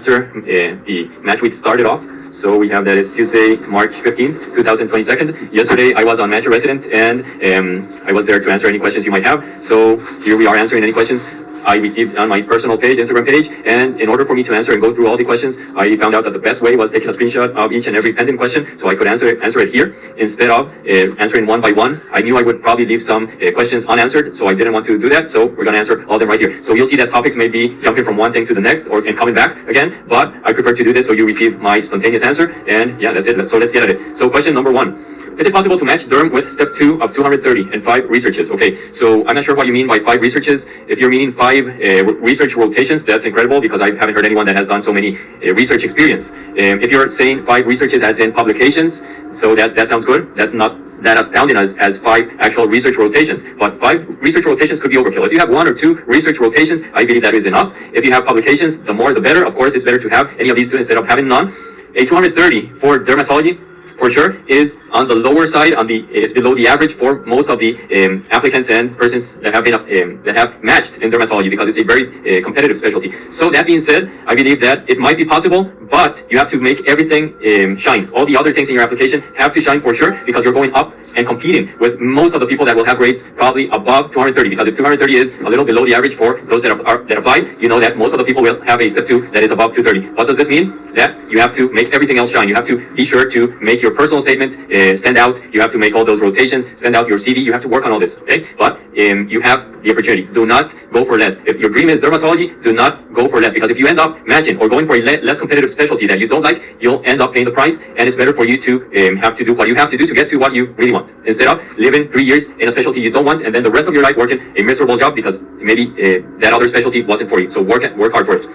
The match week started off. So we have that it's Tuesday, March 15th, 2022. Yesterday I was on Match Resident and I was there to answer any questions you might have. So here we are answering any questions I received on my personal page, Instagram page, and in order for me to answer and go through all the questions, I found out that the best way was taking a screenshot of each and every pending question so I could answer it here instead of answering one by one. I knew I would probably leave some questions unanswered, so I didn't want to do that, so we're going to answer all of them right here. So you'll see that topics may be jumping from one thing to the next and coming back again, but I prefer to do this so you receive my spontaneous answer, and yeah, that's it. So let's get at it. So question number 1. Is it possible to match Derm with step 2 of 230 and 5 researches? Okay, so I'm not sure what you mean by 5 researches. If you're meaning 5 research rotations, that's incredible because I haven't heard anyone that has done so many research experience. If you're saying 5 researches as in publications, so that sounds good. That's not that astounding as 5 actual research rotations, but 5 research rotations could be overkill. If you have 1 or 2 research rotations, I believe that is enough. If you have publications, the more the better. Of course, it's better to have any of these 2 instead of having none. A 230 for dermatology, for sure, is on the lower side. It's below the average for most of the applicants and persons that have been that have matched in dermatology because it's a very competitive specialty. So that being said, I believe that it might be possible, but you have to make everything shine. All the other things in your application have to shine for sure because you're going up and competing with most of the people that will have grades probably above 230. Because if 230 is a little below the average for those that apply, you know that most of the people will have a step 2 that is above 230. What does this mean? That you have to make everything else shine. You have to be sure to make your personal statement stand out. You have to make all those rotations stand out. Your CV, you have to work on all this. Okay, but you have the opportunity. Do not go for less. If your dream is dermatology, do not go for less, because if you end up matching or going for a less competitive specialty that you don't like, you'll end up paying the price, and it's better for you to have to do what you have to do to get to what you really want, instead of living 3 years in a specialty you don't want and then the rest of your life working a miserable job because maybe that other specialty wasn't for you. So work hard for it.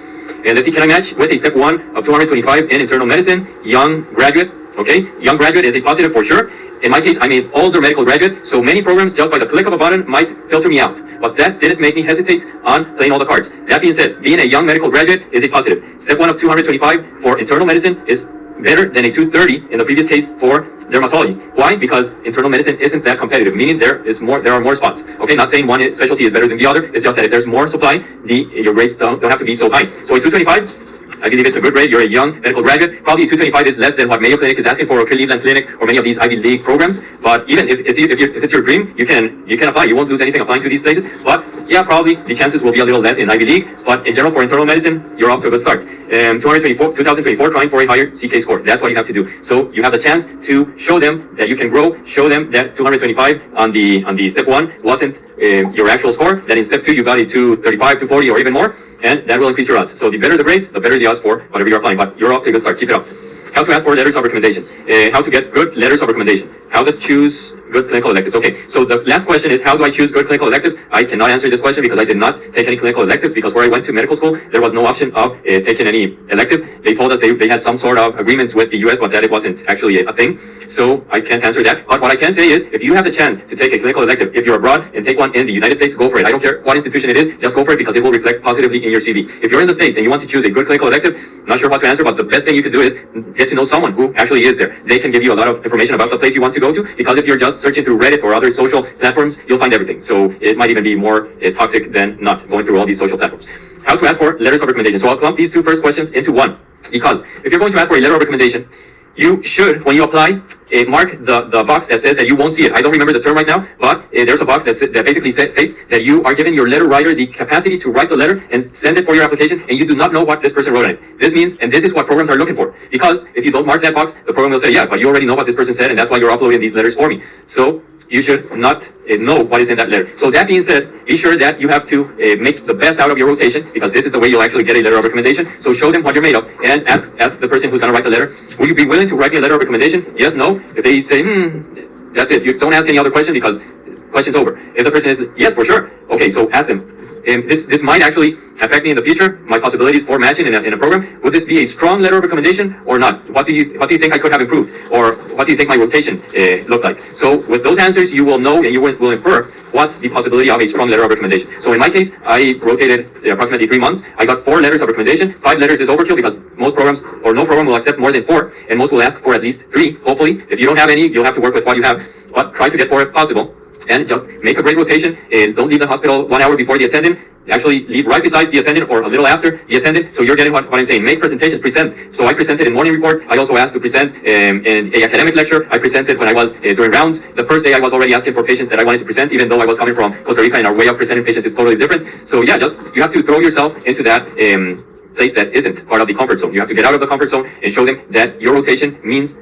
And let's see, can I match with a step 1 of 225 in internal medicine, young graduate? Okay, young graduate is a positive for sure. In my case, I'm an older medical graduate, so many programs just by the click of a button might filter me out. But that didn't make me hesitate on playing all the cards. That being said, being a young medical graduate is a positive. Step 1 of 225 for internal medicine is better than a 230 in the previous case for dermatology. Why? Because internal medicine isn't that competitive, meaning there are more spots. Okay, not saying one specialty is better than the other. It's just that if there's more supply, your grades don't have to be so high. So a 225, I believe it's a good grade. You're a young medical graduate. Probably 225 is less than what Mayo Clinic is asking for, or Cleveland Clinic, or many of these Ivy League programs. But even if it's your dream, you can apply. You won't lose anything applying to these places. But yeah, probably the chances will be a little less in Ivy League. But in general, for internal medicine, you're off to a good start. 2024, trying for a higher CK score. That's what you have to do. So you have the chance to show them that you can grow. Show them that 225 on the step 1 wasn't your actual score. That in step 2 you got a 235, 240, or even more, and that will increase your odds. So the better the grades, the better the odds for whatever you're applying. But you're off to a good start. Keep it up. How to ask for letters of recommendation. How to get good letters of recommendation. How to choose good clinical electives. Okay, so the last question is, how do I choose good clinical electives? I cannot answer this question because I did not take any clinical electives, because where I went to medical school, there was no option of taking any elective. They told us they had some sort of agreements with the US, but that it wasn't actually a thing. So I can't answer that. But what I can say is, if you have the chance to take a clinical elective, if you're abroad and take one in the United States, go for it. I don't care what institution it is, just go for it because it will reflect positively in your CV. If you're in the States and you want to choose a good clinical elective, not sure what to answer, but the best thing you can do is get to know someone who actually is there. They can give you a lot of information about the place you want to go to, because if you're just searching through Reddit or other social platforms, you'll find everything. So it might even be more toxic than not going through all these social platforms. How to ask for letters of recommendation. So I'll clump these 2 first questions into one, because if you're going to ask for a letter of recommendation, you should, when you apply, mark the box that says that you won't see it. I don't remember the term right now, but there's a box that basically states that you are giving your letter writer the capacity to write the letter and send it for your application, and you do not know what this person wrote on it. This means, and this is what programs are looking for, because if you don't mark that box, the program will say, yeah, but you already know what this person said, and that's why you're uploading these letters for me. So you should not know what is in that letter. So that being said, be sure that you have to make the best out of your rotation, because this is the way you'll actually get a letter of recommendation. So show them what you're made of, and ask the person who's going to write the letter, will you be willing to write me a letter of recommendation? Yes, no. If they say, that's it. You don't ask any other question, because question's over. If the person is, yes, for sure. Okay, so ask them. This might actually affect me in the future, my possibilities for matching in a program. Would this be a strong letter of recommendation or not? What do you think I could have improved, or what do you think my rotation looked like? So with those answers, you will know, and you will infer what's the possibility of a strong letter of recommendation. So in my case, I rotated approximately 3 months. I got 4 letters of recommendation. 5 letters is overkill, because most programs or no program will accept more than 4, and most will ask for at least 3. Hopefully, if you don't have any, you'll have to work with what you have, but try to get 4 if possible. and just make a great rotation, and don't leave the hospital 1 hour before the attendant. Actually leave right beside the attendant or a little after the attendant. So you're getting what I'm saying. Make presentations, present. So I presented in morning report. I also asked to present in a academic lecture. I presented when I was during rounds. The first day I was already asking for patients that I wanted to present, even though I was coming from Costa Rica and our way of presenting patients is totally different. So yeah, just you have to throw yourself into that place that isn't part of the comfort zone. You have to get out of the comfort zone and show them that your rotation means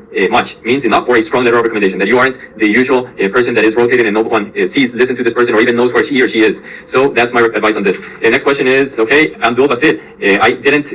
means enough for a strong letter of recommendation, that you aren't the usual person that is rotated and no one listen to this person or even knows where he or she is. So that's my advice on this. Next question is, okay, Abdul Basit, I didn't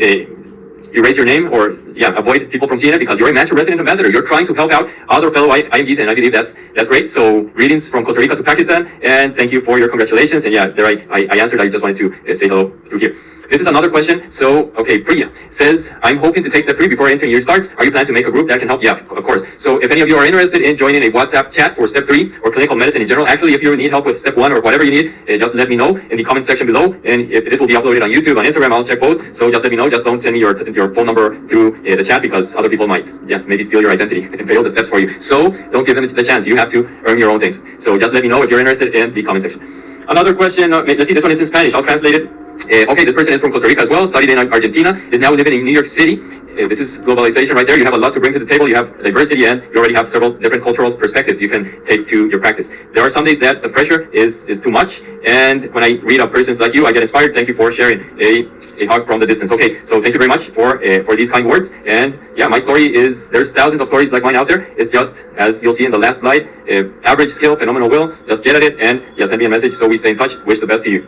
erase your name or avoid people from seeing it because you're a Manchester resident ambassador. You're trying to help out other fellow IMGs, and I believe that's great. So greetings from Costa Rica to Pakistan, and thank you for your congratulations. And yeah, there I answered. I just wanted to say hello through here. This is another question. So, okay, Priya says, I'm hoping to take step 3 before entering year starts. Are you planning to make a group that can help? Yeah, of course. So if any of you are interested in joining a WhatsApp chat for step 3 or clinical medicine in general, actually, if you need help with step 1 or whatever you need, just let me know in the comment section below. And if this will be uploaded on YouTube, on Instagram, I'll check both. So just let me know. Just don't send me your phone number through the chat because other people might, maybe steal your identity and fail the steps for you. So don't give them the chance. You have to earn your own things. So just let me know if you're interested in the comment section. Another question. Let's see. This one is in Spanish. I'll translate it. Okay, this person is from Costa Rica as well, studied in Argentina, is now living in New York City. This is globalization right there. You have a lot to bring to the table. You have diversity and you already have several different cultural perspectives you can take to your practice. There are some days that the pressure is too much, and when I read of persons like you, I get inspired. Thank you for sharing a hug from the distance. Okay, so thank you very much for these kind words. And yeah, my story is, there's thousands of stories like mine out there. It's just, as you'll see in the last slide, average skill, phenomenal will. Just get at it and send me a message so we stay in touch. Wish the best to you.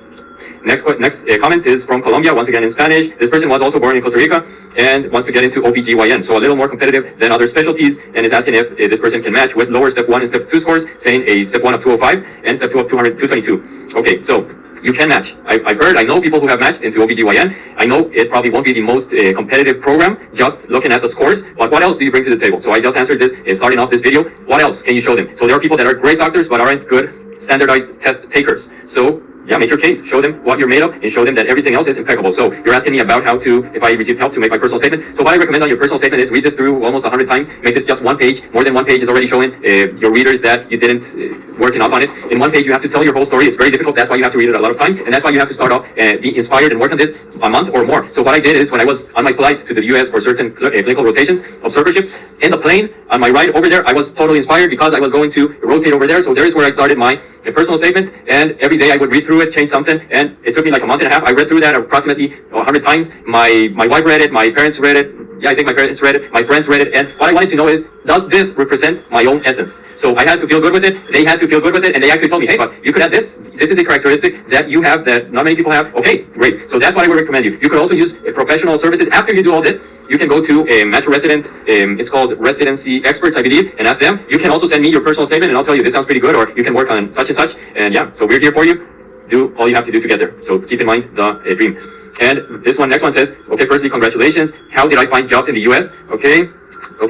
Next comment is from Colombia, once again in Spanish. This person was also born in Costa Rica and wants to get into OBGYN, so a little more competitive than other specialties, and is asking if this person can match with lower step 1 and step 2 scores, saying a step 1 of 205 and step 2 of 222. Okay, so you can match. I know people who have matched into OBGYN. I know it probably won't be the most competitive program, just looking at the scores, but what else do you bring to the table? So I just answered this, starting off this video. What else can you show them? So there are people that are great doctors, but aren't good standardized test takers. So yeah, make your case, show them what you're made of, and show them that everything else is impeccable. So you're asking me about if I received help to make my personal statement. So what I recommend on your personal statement is read this through almost 100 times. Make this just one page. More than one page is already showing your readers that you didn't work enough on it. In one page, you have to tell your whole story. It's very difficult. That's why you have to read it a lot of times, and that's why you have to start off and be inspired and work on this a month or more. So what I did is, when I was on my flight to the US for certain clinical rotations, observerships, in the plane, on my ride over there, I was totally inspired because I was going to rotate over there. So there is where I started my personal statement, and every day I would read through it, change something, and it took me like a month and a half. I read through that approximately 100 times. My wife read it, my parents read it. Yeah, I think my parents read it, my friends read it, and what I wanted to know is, does this represent my own essence? So I had to feel good with it, they had to feel good with it, and they actually told me, hey, but you could add this. This is a characteristic that you have that not many people have. Okay, great. So that's what I would recommend you. You could also use professional services. After you do all this, you can go to a Metro resident, it's called Residency Experts, I believe, and ask them. You can also send me your personal statement, and I'll tell you, this sounds pretty good, or you can work on such and such, and yeah, so we're here for you. Do all you have to do together. So keep in mind the dream. And this next one says, okay, firstly, congratulations. How did I find jobs in the US? Okay,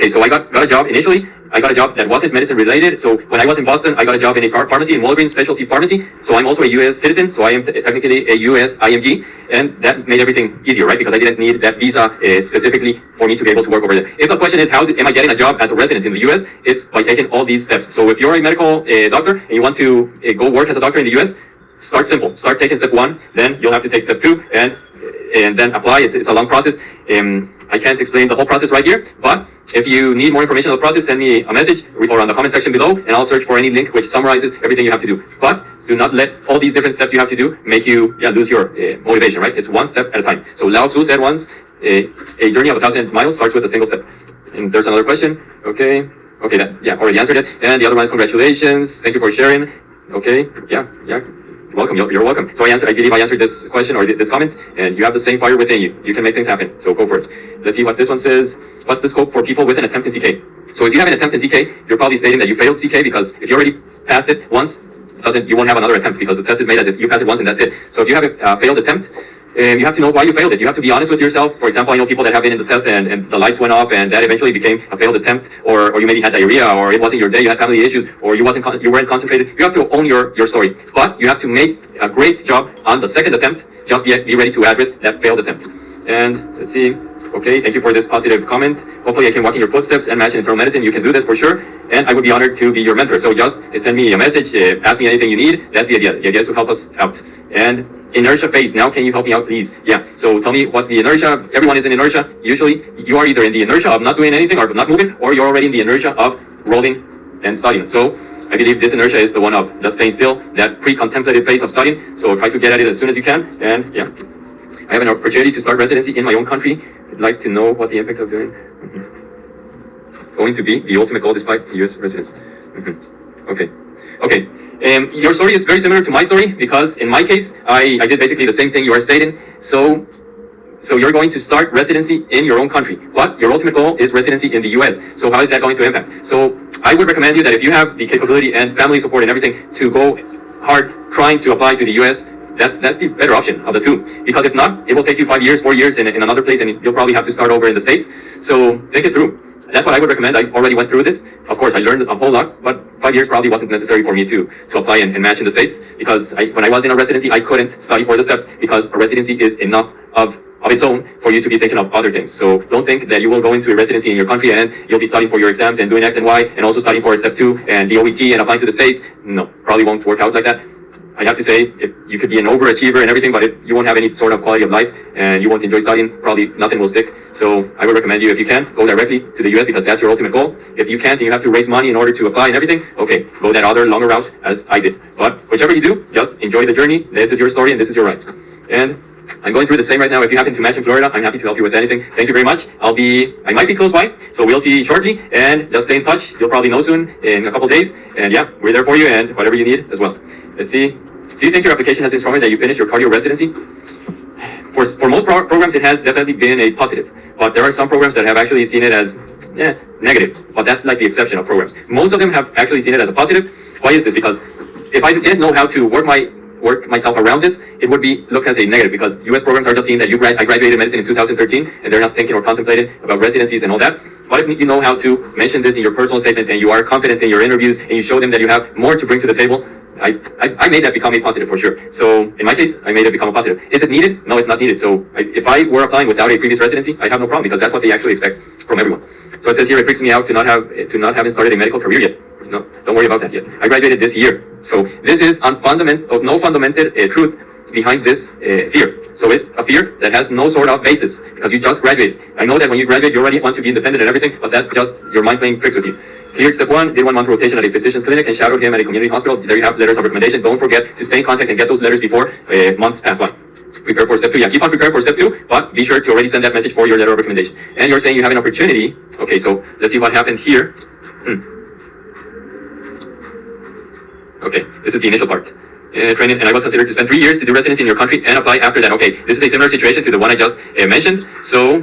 so I got a job initially. I got a job that wasn't medicine related. So when I was in Boston, I got a job in a pharmacy, in Walgreens specialty pharmacy. So I'm also a US citizen. So I am technically a US IMG. And that made everything easier, right? Because I didn't need that visa specifically for me to be able to work over there. If the question is, how am I getting a job as a resident in the US? It's by taking all these steps. So if you're a medical doctor and you want to go work as a doctor in the US, start simple. Start taking step 1, then you'll have to take step 2, and then apply. It's a long process. I can't explain the whole process right here, but if you need more information on the process, send me a message or on the comment section below, and I'll search for any link which summarizes everything you have to do. But do not let all these different steps you have to do make you lose your motivation, right? It's one step at a time. So Lao Tzu said once, a journey of 1,000 miles starts with a single step. And there's another question. Okay, already answered it. And the other one is, congratulations. Thank you for sharing. Okay, yeah. Welcome, you're welcome. So I believe I answered this question or this comment, and you have the same fire within you. You can make things happen, so go for it. Let's see what this one says. What's the scope for people with an attempt in CK? So if you have an attempt in CK, you're probably stating that you failed CK, because if you already passed it once, you won't have another attempt, because the test is made as if you pass it once and that's it. So if you have a failed attempt, you have to know why you failed it. You have to be honest with yourself. For example, I know people that have been in the test and the lights went off, and that eventually became a failed attempt, or you maybe had diarrhea, or it wasn't your day, you had family issues, or you weren't concentrated. You have to own your story, but you have to make a great job on the second attempt. Just be ready to address that failed attempt. And let's see. Okay, thank you for this positive comment. Hopefully I can walk in your footsteps and match in internal medicine. You can do this for sure. And I would be honored to be your mentor. So just send me a message, ask me anything you need. That's the idea. The idea is to help us out. And inertia phase. Now, can you help me out, please? Yeah. So tell me, what's the inertia? Everyone is in inertia. Usually, you are either in the inertia of not doing anything or not moving, or you're already in the inertia of rolling and studying. So I believe this inertia is the one of just staying still, that pre-contemplative phase of studying. So try to get at it as soon as you can. And yeah, I have an opportunity to start residency in my own country. I'd like to know what the impact of doing going to be the ultimate goal despite U.S. residence. Okay. Okay. Your story is very similar to my story because in my case, I did basically the same thing you are stating. So you're going to start residency in your own country, but your ultimate goal is residency in the US. So how is that going to impact? So I would recommend you that if you have the capability and family support and everything to go hard trying to apply to the US, that's the better option of the two. Because if not, it will take you 5 years, 4 years in another place, and you'll probably have to start over in the States. So think it through. That's what I would recommend. I already went through this. Of course, I learned a whole lot, but 5 years probably wasn't necessary for me to apply and match in the States, because when I was in a residency, I couldn't study for the steps because a residency is enough of its own for you to be thinking of other things. So don't think that you will go into a residency in your country and you'll be studying for your exams and doing X and Y and also studying for step 2 and the OET and applying to the States. No, probably won't work out like that. I have to say, you could be an overachiever and everything, but you won't have any sort of quality of life and you won't enjoy studying, probably nothing will stick. So I would recommend you, if you can, go directly to the US because that's your ultimate goal. If you can't and you have to raise money in order to apply and everything, okay, go that other longer route as I did. But whichever you do, just enjoy the journey. This is your story and this is your ride. And I'm going through the same right now. If you happen to match in Florida, I'm happy to help you with anything. Thank you very much. I might be close by, so we'll see shortly, and just stay in touch. You'll probably know soon in a couple of days. And yeah, we're there for you and whatever you need as well. Let's see. Do you think your application has been stronger that you finished your cardio residency? For most programs, it has definitely been a positive, but there are some programs that have actually seen it as negative, but that's like the exception of programs. Most of them have actually seen it as a positive. Why is this? Because if I didn't know how to work myself around this, it would be looked as a negative, because US programs are just seeing that I graduated medicine in 2013 and they're not thinking or contemplating about residencies and all that. But if you know how to mention this in your personal statement and you are confident in your interviews and you show them that you have more to bring to the table, I made that become a positive for sure. So in my case, I made it become a positive. Is it needed? No, it's not needed. So if I were applying without a previous residency, I have no problem, because that's what they actually expect from everyone. So it says here, it freaks me out to not having started a medical career yet. No, don't worry about that yet. I graduated this year. So this is no fundamented truth behind this fear. So it's a fear that has no sort of basis, because you just graduated. I know that when you graduate, you already want to be independent and everything, but that's just your mind playing tricks with you. Cleared step 1, did 1 month rotation at a physician's clinic and shadowed him at a community hospital. There you have letters of recommendation. Don't forget to stay in contact and get those letters before months pass by. Prepare for step 2. Yeah, keep on preparing for step 2, but be sure to already send that message for your letter of recommendation. And you're saying you have an opportunity. Okay, so let's see what happened here. Okay, this is the initial part. Training, and I was considered to spend 3 years to do residency in your country and apply after that. Okay, this is a similar situation to the one I just mentioned. So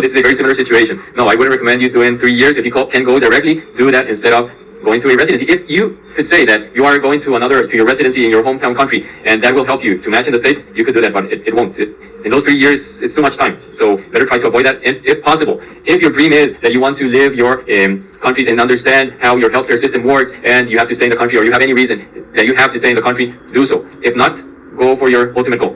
this is a very similar situation. No, I wouldn't recommend you doing 3 years. If you can go directly, do that instead of going to a residency. If you could say that you are going to your residency in your hometown country and that will help you to match in the States, you could do that, but it won't. In those 3 years, it's too much time. So better try to avoid that. And if possible, if your dream is that you want to live your countries and understand how your healthcare system works and you have to stay in the country, or you have any reason that you have to stay in the country, do so. If not, go for your ultimate goal.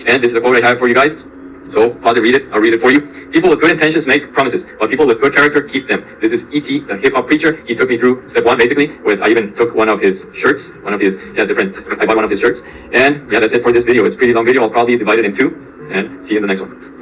And this is a quote I have for you guys. So pause it, read it. I'll read it for you. People with good intentions make promises, but people with good character keep them. This is E.T., the hip-hop preacher. He took me through step 1, basically. I even took one of his shirts, I bought one of his shirts. And yeah, that's it for this video. It's a pretty long video. I'll probably divide it in 2, and see you in the next one.